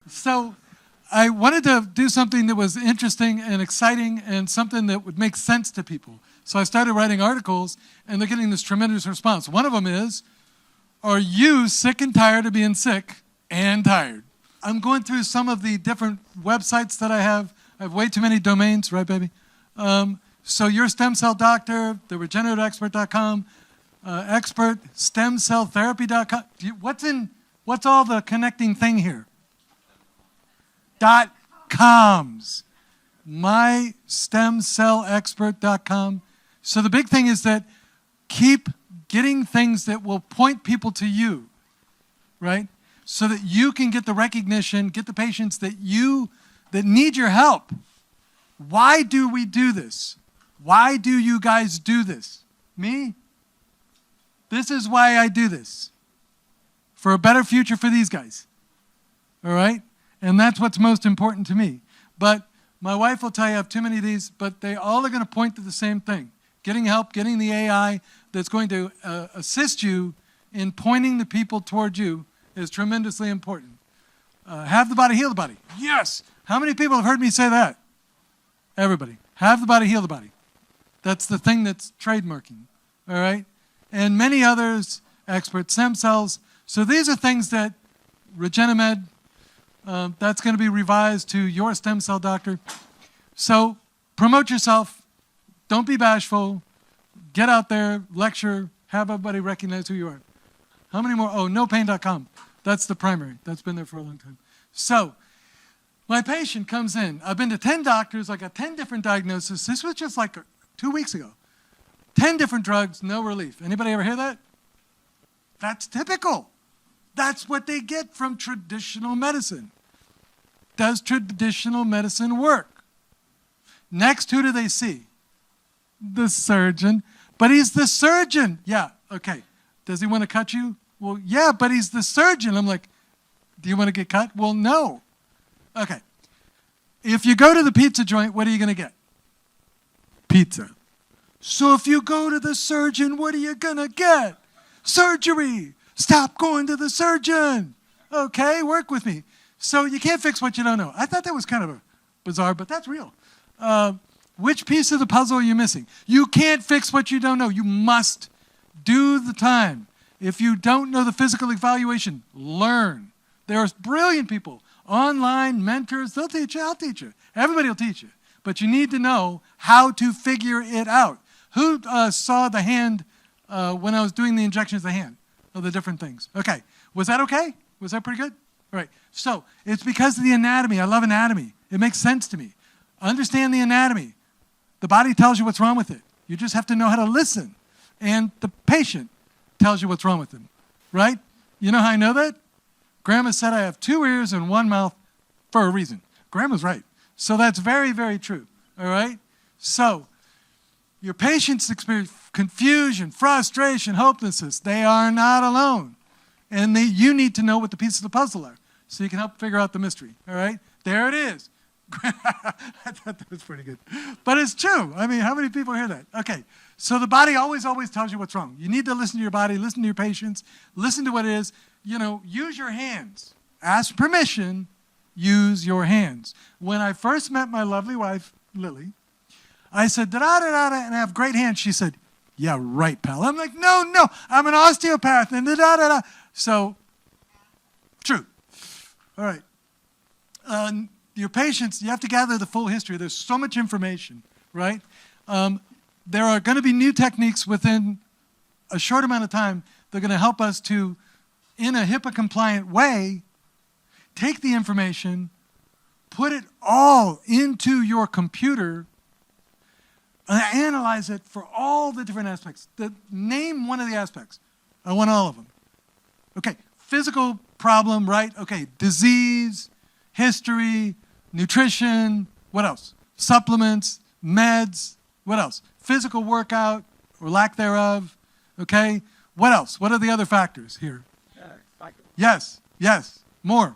So I wanted to do something that was interesting and exciting and something that would make sense to people. So I started writing articles, and they're getting this tremendous response. One of them is, are you sick and tired of being sick and tired? I'm going through some of the different websites that I have. I have way too many domains, right, baby? So your stem cell doctor, the regenerativeexpert.com, expert, stemcelltherapy.com. What's all the connecting thing here? .coms. mystemcellexpert.com. So the big thing is that keep getting things that will point people to you, right? So that you can get the recognition, get the patients that need your help. Why do we do this? Why do you guys do this? Me? This is why I do this. For a better future for these guys. All right? And that's what's most important to me. But my wife will tell you I have too many of these, but they all are going to point to the same thing. Getting help, getting the AI that's going to assist you in pointing the people toward you is tremendously important. Have the body, heal the body. Yes! How many people have heard me say that? Everybody. Have the body, heal the body. That's the thing that's trademarking. All right? And many others, expert stem cells. So these are things that Regenerative, that's going to be revised to your stem cell doctor. So promote yourself. Don't be bashful. Get out there, lecture, have everybody recognize who you are. How many more? Oh, nopain.com. That's the primary. That's been there for a long time. So my patient comes in. I've been to 10 doctors. I got 10 different diagnoses. This was just like 2 weeks ago. 10 different drugs, no relief. Anybody ever hear that? That's typical. That's what they get from traditional medicine. Does traditional medicine work? Next, who do they see? The surgeon. But he's the surgeon. Yeah, okay. Does he want to cut you? Well, yeah, but he's the surgeon. I'm like, do you want to get cut? Well, no. Okay. If you go to the pizza joint, what are you going to get? Pizza. So if you go to the surgeon, what are you going to get? Surgery. Stop going to the surgeon. Okay, work with me. So you can't fix what you don't know. I thought that was kind of bizarre, but that's real. Which piece of the puzzle are you missing? You can't fix what you don't know. You must do the time. If you don't know the physical evaluation, learn. There are brilliant people, online, mentors. They'll teach you. I'll teach you. Everybody will teach you. But you need to know how to figure it out. Who saw the hand when I was doing the injections of the hand? Of the different things. Okay. Was that okay? Was that pretty good? All right. So it's because of the anatomy. I love anatomy. It makes sense to me. Understand the anatomy. The body tells you what's wrong with it. You just have to know how to listen. And the patient tells you what's wrong with them. Right? You know how I know that? Grandma said I have 2 ears and 1 mouth for a reason. Grandma's right. So that's very, very true. All right? So your patients experience confusion, frustration, hopelessness. They are not alone. And you need to know what the pieces of the puzzle are so you can help figure out the mystery. All right? There it is. I thought that was pretty good. But it's true. I mean, how many people hear that? Okay. So the body always tells you what's wrong. You need to listen to your body, listen to your patients, listen to what it is. You know, use your hands. Ask permission, use your hands. When I first met my lovely wife, Lily, I said, da-da-da-da, and I have great hands. She said, yeah, right, pal. I'm like, no, I'm an osteopath, and da-da-da-da. So, true. All right. Your patients, you have to gather the full history. There's so much information, right? There are going to be new techniques within a short amount of time. They're going to help us to, in a HIPAA-compliant way, take the information, put it all into your computer, and analyze it for all the different aspects. Name one of the aspects. I want all of them. Okay, physical problem, right? Okay, disease, history, nutrition, what else? Supplements, meds, what else? Physical workout or lack thereof, okay? What else? What are the other factors here? Yes, more.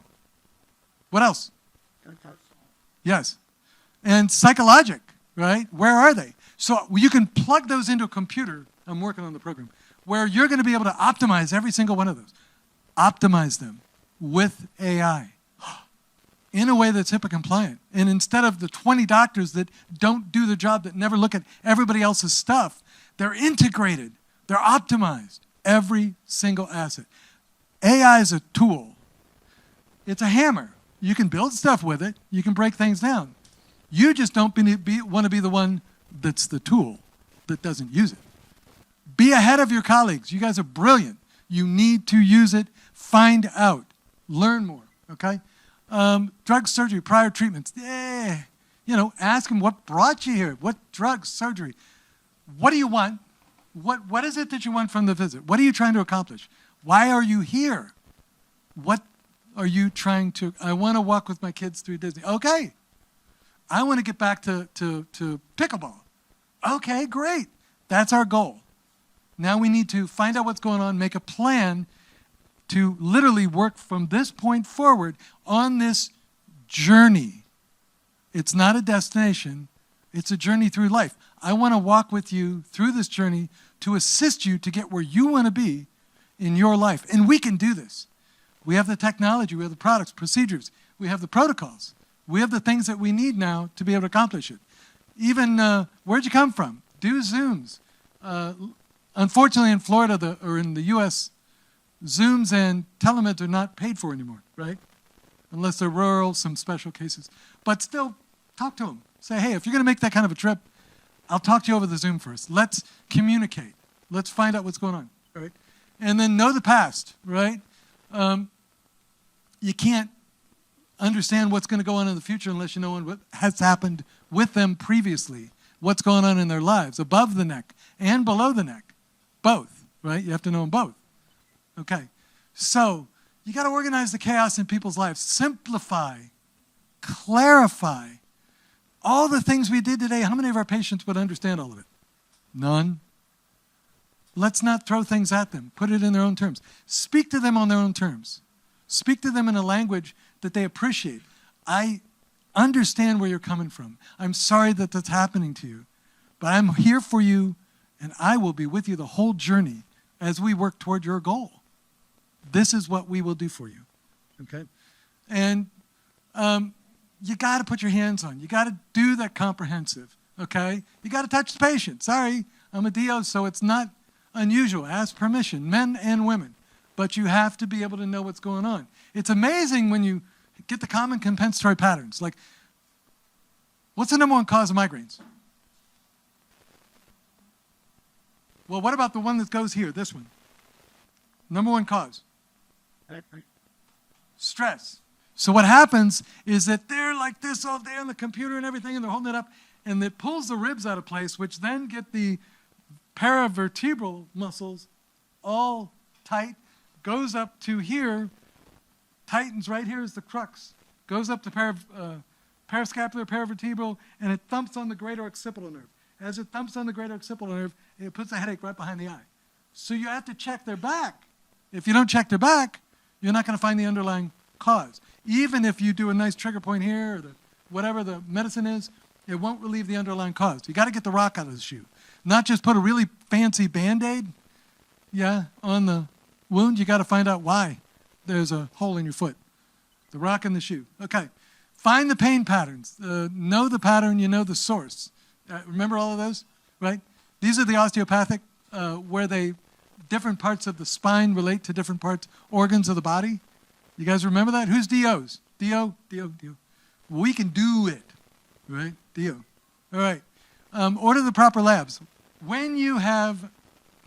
What else? Yes. And psychologic, right? Where are they? So you can plug those into a computer. I'm working on the program. where you're going to be able to optimize every single one of those. Optimize them with AI in a way that's HIPAA compliant. And instead of the 20 doctors that don't do the job, that never look at everybody else's stuff, they're integrated. They're optimized. Every single asset. AI is a tool. It's a hammer. You can build stuff with it. You can break things down. You just don't want to be the one that's the tool that doesn't use it. Be ahead of your colleagues. You guys are brilliant. You need to use it. Find out. Learn more, okay? Drug surgery, prior treatments. Ask them what brought you here. What drug surgery? What do you want? What is it that you want from the visit? What are you trying to accomplish? Why are you here? What are you trying to... I want to walk with my kids through Disney. Okay. I want to get back to pickleball. Okay, great. That's our goal. Now we need to find out what's going on, make a plan to literally work from this point forward on this journey. It's not a destination. It's a journey through life. I want to walk with you through this journey to assist you to get where you want to be in your life. And we can do this. We have the technology, we have the products, procedures, we have the protocols. We have the things that we need now to be able to accomplish it. Even, where'd you come from? Do Zooms. Unfortunately, in Florida or in the U.S., Zooms and telemeds are not paid for anymore, right? Unless they're rural, some special cases. But still, talk to them. Say, hey, if you're going to make that kind of a trip, I'll talk to you over the Zoom first. Let's communicate. Let's find out what's going on, right? And then know the past, right? You can't understand what's going to go on in the future unless you know what has happened with them previously, what's going on in their lives, above the neck and below the neck, both, right? You have to know them both. Okay, so you got to organize the chaos in people's lives. Simplify, clarify. All the things we did today, how many of our patients would understand all of it? None. Let's not throw things at them. Put it in their own terms. Speak to them on their own terms. Speak to them in a language that they appreciate. I understand where you're coming from. I'm sorry that that's happening to you, but I'm here for you, and I will be with you the whole journey as we work toward your goal. This is what we will do for you, okay? And you got to put your hands on. You got to do that comprehensive, okay? You got to touch the patient. Sorry, I'm a DO, so it's not unusual. Ask permission, men and women. But you have to be able to know what's going on. It's amazing when you get the common compensatory patterns. Like, what's the number one cause of migraines? Well, what about the one that goes here, this one? Number one cause? Stress. So what happens is that they're like this all day on the computer and everything, and they're holding it up, and it pulls the ribs out of place, which then get the paravertebral muscles all tight, goes up to here, tightens right here is the crux, goes up to parascapular, paravertebral, and it thumps on the greater occipital nerve. As it thumps on the greater occipital nerve, it puts a headache right behind the eye. So you have to check their back. If you don't check their back, you're not going to find the underlying cause. Even if you do a nice trigger point here, or whatever the medicine is, it won't relieve the underlying cause. You got to get the rock out of the shoe. Not just put a really fancy Band-Aid, on the wound. You got to find out why there's a hole in your foot. The rock in the shoe. Okay. Find the pain patterns. Know the pattern, you know the source. Remember all of those, right? These are the osteopathic, where different parts of the spine relate to different organs of the body. You guys remember that? Who's DOs? DO. We can do it, right? DO. All right. Order the proper labs. When you have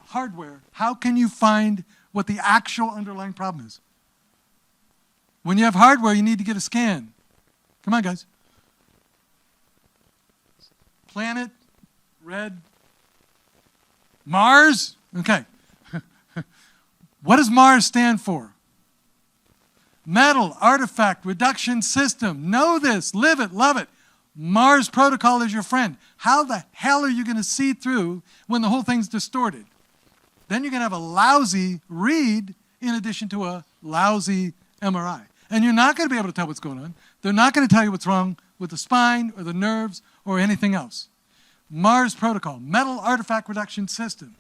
hardware, how can you find what the actual underlying problem is? When you have hardware, you need to get a scan. Come on, guys. Planet, red, Mars? Okay. What does Mars stand for? Metal, artifact, reduction system. Know this, live it, love it. Mars protocol is your friend. How the hell are you going to see through when the whole thing's distorted? Then you're going to have a lousy read in addition to a lousy MRI. And you're not going to be able to tell what's going on. They're not going to tell you what's wrong with the spine or the nerves or anything else. Mars protocol, metal artifact reduction system.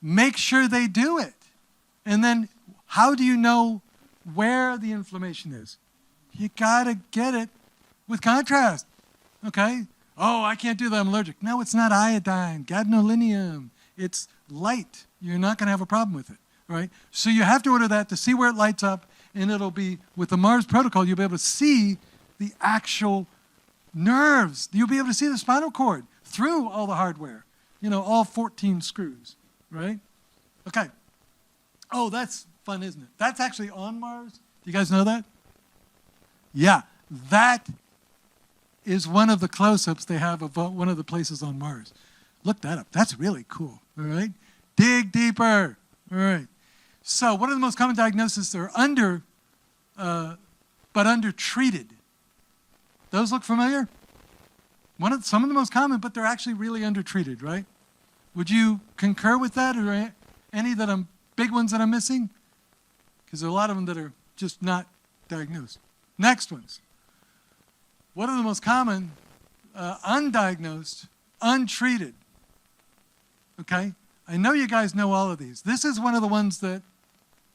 make sure they do it. And then how do you know where the inflammation is? You got to get it with contrast, okay? Oh, I can't do that, I'm allergic. No, it's not iodine, gadolinium. It's light. You're not going to have a problem with it, right? So you have to order that to see where it lights up, and it'll be, with the Mars protocol, you'll be able to see the actual nerves. You'll be able to see the spinal cord through all the hardware, all 14 screws, right? Okay. Oh, that's fun, isn't it? That's actually on Mars. Do you guys know that? Yeah, that is one of the close-ups they have of one of the places on Mars. Look that up. That's really cool, all right? Dig deeper, all right. So what are the most common diagnoses that are undertreated? Those look familiar? Some of the most common, but they're actually really undertreated, right? Would you concur with that, or any big ones that I'm missing? Because there are a lot of them that are just not diagnosed. Next ones. What are the most common undiagnosed, untreated? Okay? I know you guys know all of these. This is one of the ones that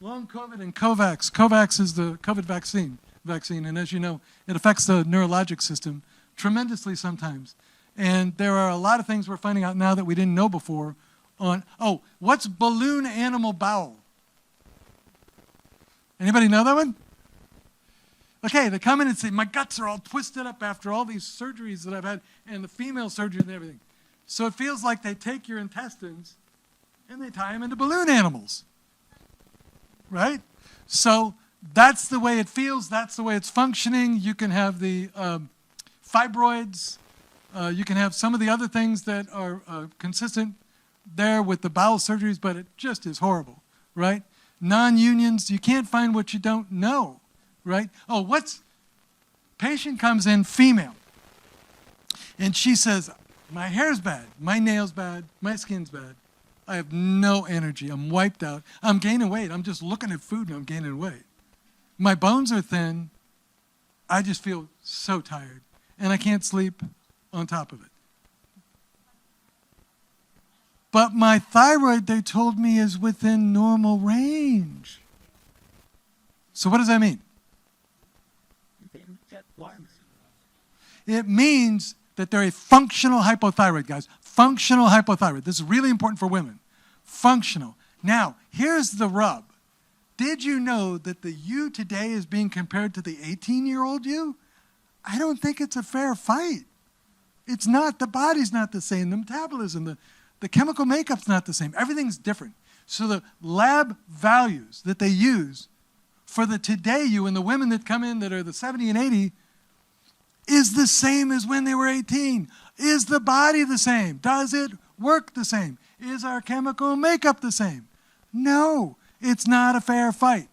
long COVID and COVAX. COVAX is the COVID vaccine, and as you know, it affects the neurologic system tremendously sometimes. And there are a lot of things we're finding out now that we didn't know before what's balloon animal bowel? Anybody know that one? Okay, they come in and say, my guts are all twisted up after all these surgeries that I've had, and the female surgery and everything. So it feels like they take your intestines and they tie them into balloon animals, right? So that's the way it feels. That's the way it's functioning. You can have the fibroids. You can have some of the other things that are consistent there with the bowel surgeries, but it just is horrible, right? Non-unions, you can't find what you don't know, right? Patient comes in, female, and she says, my hair's bad, my nail's bad, my skin's bad. I have no energy, I'm wiped out, I'm gaining weight, I'm just looking at food and I'm gaining weight. My bones are thin, I just feel so tired, and I can't sleep on top of it. But my thyroid, they told me, is within normal range. So what does that mean? It means that they're a functional hypothyroid, guys. Functional hypothyroid. This is really important for women. Functional. Now, here's the rub. Did you know that the you today is being compared to the 18-year-old you? I don't think it's a fair fight. It's not. The body's not the same. The metabolism, the chemical makeup's not the same. Everything's different. So the lab values that they use for the today you and the women that come in that are the 70 and 80 is the same as when they were 18. Is the body the same? Does it work the same? Is our chemical makeup the same? No, it's not a fair fight.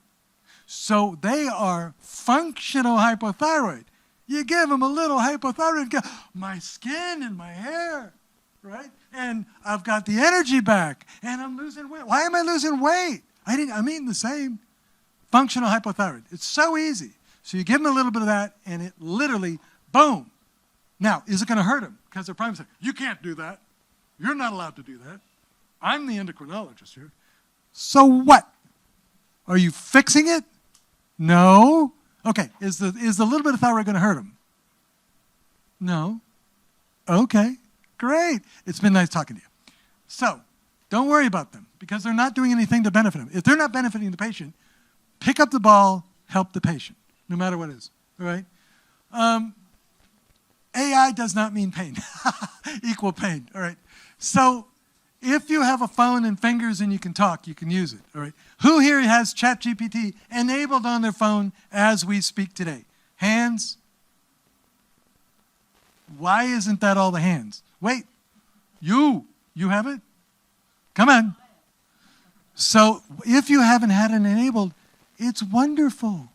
So they are functional hypothyroid. You give them a little hypothyroid, my skin and my hair, right? And I've got the energy back, and I'm losing weight. Why am I losing weight? I'm eating the same. Functional hypothyroid. It's so easy. So you give them a little bit of that, and it literally, boom. Now, is it going to hurt them? Because they're probably saying, you can't do that. You're not allowed to do that. I'm the endocrinologist here. So what? Are you fixing it? No. Okay, is the little bit of thyroid going to hurt them? No. Okay, great. It's been nice talking to you. So, don't worry about them because they're not doing anything to benefit them. If they're not benefiting the patient, pick up the ball, help the patient, no matter what it is, all right? AI does not mean pain. Equal pain, all right? So, if you have a phone and fingers and you can talk, you can use it, all right? Who here has ChatGPT enabled on their phone as we speak today? Hands? Why isn't that all the hands? Wait, you have it? Come on. So if you haven't had it enabled, it's wonderful.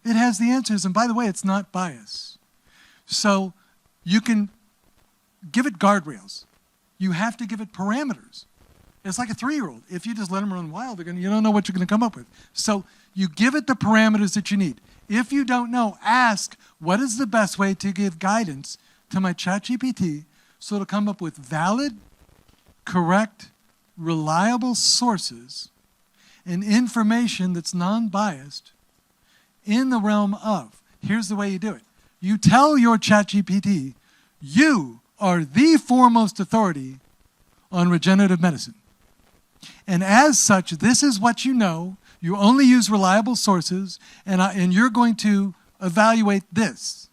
It has the answers, and by the way, it's not biased. So you can give it guardrails. You have to give it parameters. It's like a 3-year-old. If you just let them run wild, you don't know what you're going to come up with. So you give it the parameters that you need. If you don't know, ask, what is the best way to give guidance to my ChatGPT so it'll come up with valid, correct reliable sources and information that's non-biased in the realm of, here's the way you do it. You tell your ChatGPT, you are the foremost authority on regenerative medicine. And as such, this is what you know. You only use reliable sources, and you're going to evaluate this.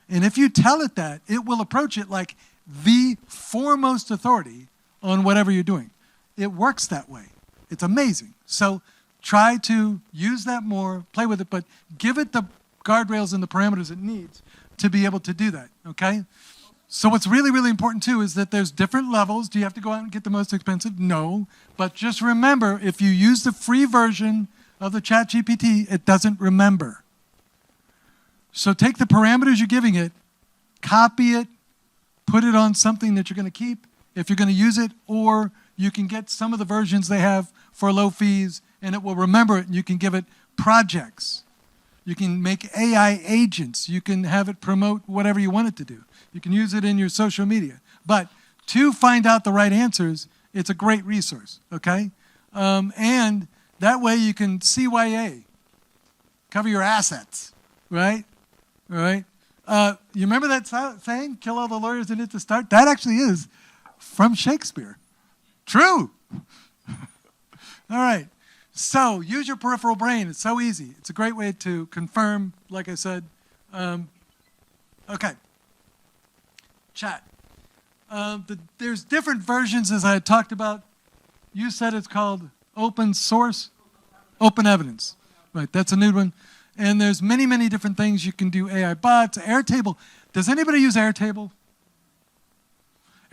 And if you tell it that, it will approach it like the foremost authority on whatever you're doing. It works that way. It's amazing. So try to use that more, play with it, but give it the guardrails and the parameters it needs to be able to do that, okay? So what's really, really important too is that there's different levels. Do you have to go out and get the most expensive? No. But just remember, if you use the free version of the ChatGPT, it doesn't remember. So take the parameters you're giving it, copy it, put it on something that you're going to keep if you're going to use it, or you can get some of the versions they have for low fees, and it will remember it, and you can give it projects. You can make AI agents. You can have it promote whatever you want it to do. You can use it in your social media. But to find out the right answers, it's a great resource, okay? And that way you can CYA, cover your assets, right? All right? You remember that saying, kill all the lawyers in it to start? That actually is from Shakespeare. True. All right. So use your peripheral brain. It's so easy. It's a great way to confirm, like I said. Okay. Chat. There's different versions, as I talked about. You said it's called open source, open evidence. Right, that's a new one. And there's many, many different things you can do. AI bots, Airtable. Does anybody use Airtable?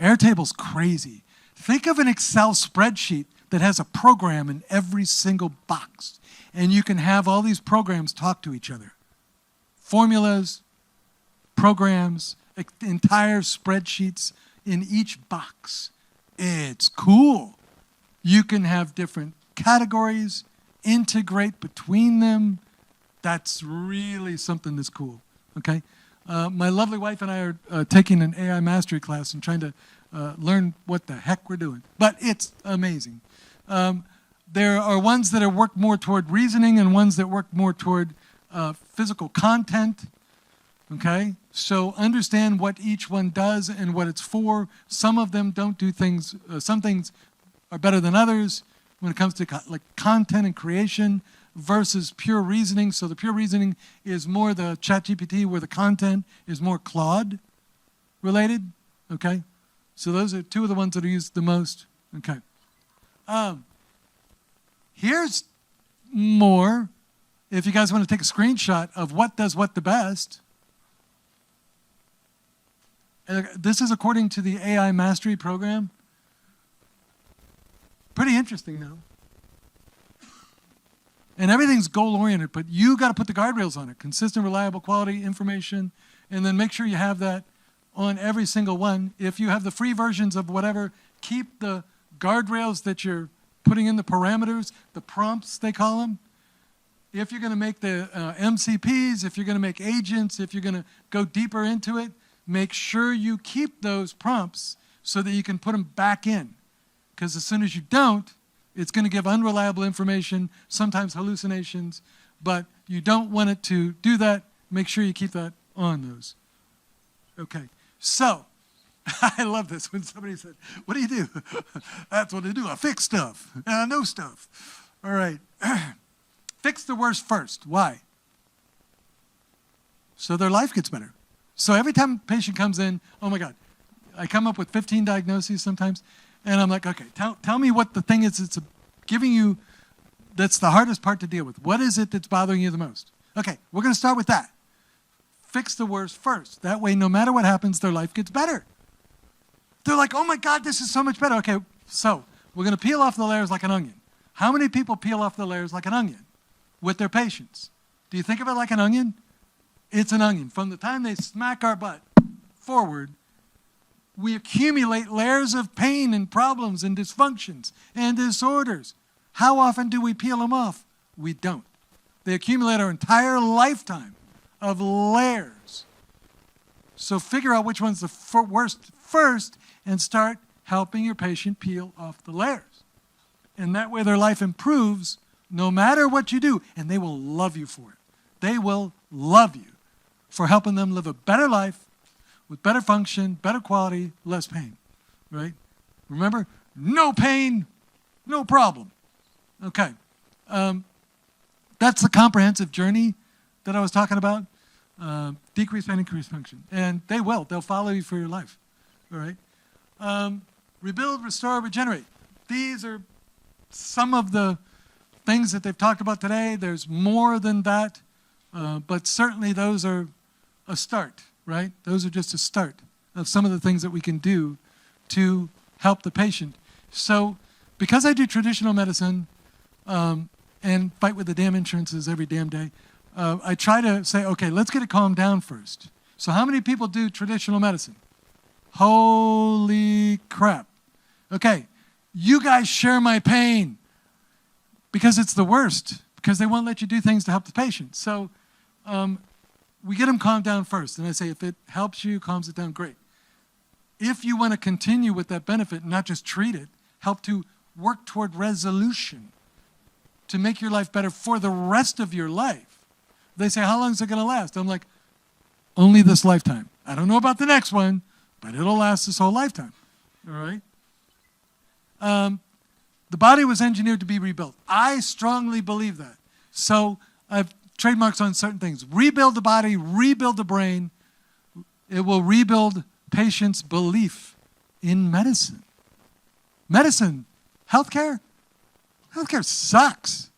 Airtable's crazy. Think of an Excel spreadsheet that has a program in every single box. And you can have all these programs talk to each other. Formulas, programs, entire spreadsheets in each box. It's cool. You can have different categories, integrate between them. That's really something that's cool, okay? My lovely wife and I are taking an AI mastery class and trying to learn what the heck we're doing. But it's amazing. There are ones that work more toward reasoning and ones that work more toward physical content, okay? So understand what each one does and what it's for. Some of them don't do things, some things are better than others when it comes to like content and creation versus pure reasoning. So the pure reasoning is more the ChatGPT, where the content is more Claude related, okay? So those are two of the ones that are used the most, okay? Here's more, if you guys want to take a screenshot of what does what the best. This is according to the AI Mastery Program. Pretty interesting, though. And everything's goal-oriented, but you got to put the guardrails on it. Consistent, reliable, quality information, and then make sure you have that on every single one. If you have the free versions of whatever, keep the guardrails that you're putting in, the parameters, the prompts, they call them. If you're going to make the MCPs, if you're going to make agents, if you're going to go deeper into it, make sure you keep those prompts so that you can put them back in. Because as soon as you don't, it's going to give unreliable information, sometimes hallucinations, but you don't want it to do that. Make sure you keep that on those. Okay, so I love this when somebody said, what do you do? That's what I do. I fix stuff, and I know stuff. All right. Fix the worst first. Why? So their life gets better. So every time a patient comes in, oh my God, I come up with 15 diagnoses sometimes, and I'm like, okay, tell me what the thing is that's giving you, that's the hardest part to deal with. What is it that's bothering you the most? Okay, we're going to start with that. Fix the worst first. That way, no matter what happens, their life gets better. They're like, oh my God, this is so much better. Okay, so we're going to peel off the layers like an onion. How many people peel off the layers like an onion with their patients? Do you think of it like an onion? It's an onion. From the time they smack our butt forward, we accumulate layers of pain and problems and dysfunctions and disorders. How often do we peel them off? We don't. They accumulate our entire lifetime of layers. So figure out which one's the worst first and start helping your patient peel off the layers. And that way their life improves no matter what you do, and they will love you for it. They will love you for helping them live a better life with better function, better quality, less pain, right? Remember, no pain, no problem. Okay. That's the comprehensive journey that I was talking about. Decrease pain, increase function. And they will. They'll follow you for your life. All right? Rebuild, restore, regenerate. These are some of the things that they've talked about today. There's more than that. But certainly those are a start, right? Those are just a start of some of the things that we can do to help the patient. So because I do traditional medicine and fight with the damn insurances every damn day, I try to say, okay, let's get it calmed down first. So how many people do traditional medicine? Holy crap. Okay, you guys share my pain because it's the worst, because they won't let you do things to help the patient. So we get them calmed down first. And I say, if it helps you, calms it down, great. If you want to continue with that benefit and not just treat it, help to work toward resolution to make your life better for the rest of your life. They say, how long is it going to last? I'm like, only this lifetime. I don't know about the next one, but it'll last this whole lifetime. All right? The body was engineered to be rebuilt. I strongly believe that. So I've trademarks on certain things. Rebuild the body, rebuild the brain. It will rebuild patients' belief in medicine. Medicine, healthcare sucks.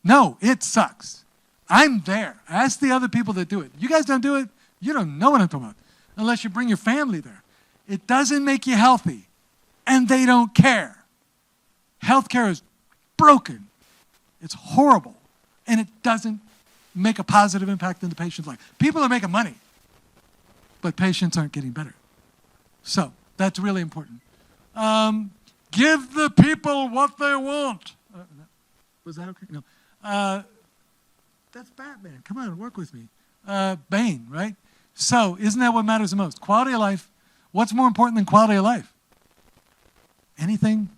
No, it sucks. I'm there. Ask the other people that do it. You guys don't do it, you don't know what I'm talking about, unless you bring your family there. It doesn't make you healthy, and they don't care. Healthcare is broken. It's horrible, and it doesn't make a positive impact in the patient's life. People are making money, but patients aren't getting better. So that's really important. Give the people what they want. Was that okay? No. That's Batman. Come on, work with me. Bane, right? So isn't that what matters the most? Quality of life. What's more important than quality of life? Anything?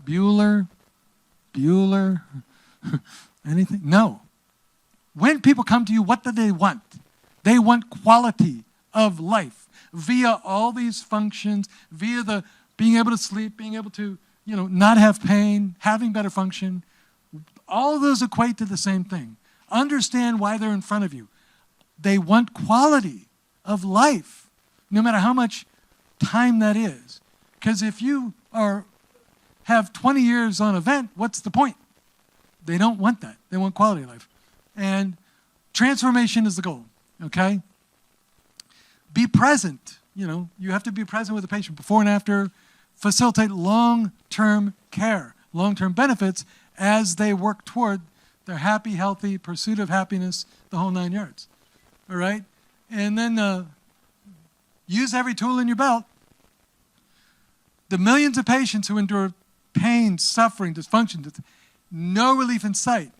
Bueller? Anything? No. When people come to you, what do they want? They want quality of life via all these functions, via the being able to sleep, being able to, not have pain, having better function. All of those equate to the same thing. Understand why they're in front of you. They want quality of life, no matter how much time that is. Because if you have 20 years on a vent, what's the point? They don't want that. They want quality of life. And transformation is the goal, okay? Be present. You have to be present with the patient before and after. Facilitate long-term care, long-term benefits as they work toward their happy, healthy pursuit of happiness, the whole 9 yards. All right? And then use every tool in your belt. The millions of patients who endure pain, suffering, dysfunction, no relief in sight,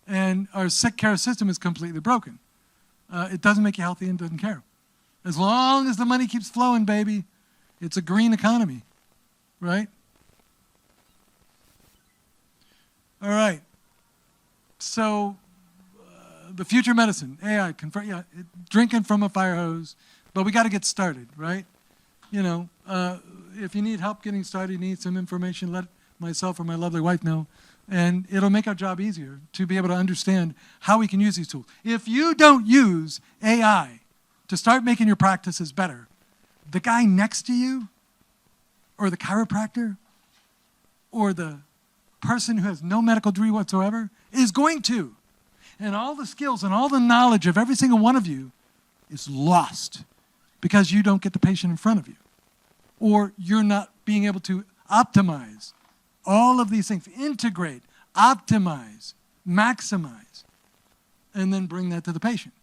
and our sick care system is completely broken. It doesn't make you healthy and doesn't care. As long as the money keeps flowing, baby, it's a green economy, right? All right. So the future medicine, AI, drinking from a fire hose, but we got to get started, right? If you need help getting started, you need some information, let myself or my lovely wife know, and it'll make our job easier to be able to understand how we can use these tools. If you don't use AI to start making your practices better, the guy next to you, or the chiropractor, or the person who has no medical degree whatsoever is going to. And all the skills and all the knowledge of every single one of you is lost because you don't get the patient in front of you. Or you're not being able to optimize all of these things, integrate, optimize, maximize, and then bring that to the patient.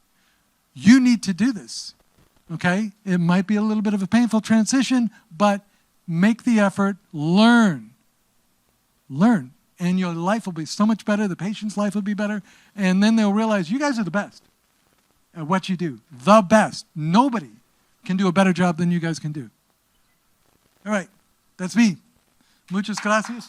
You need to do this, okay? It might be a little bit of a painful transition, but make the effort, learn, and your life will be so much better, the patient's life will be better, and then they'll realize you guys are the best at what you do, the best. Nobody can do a better job than you guys can do. All right, that's me. Muchas gracias.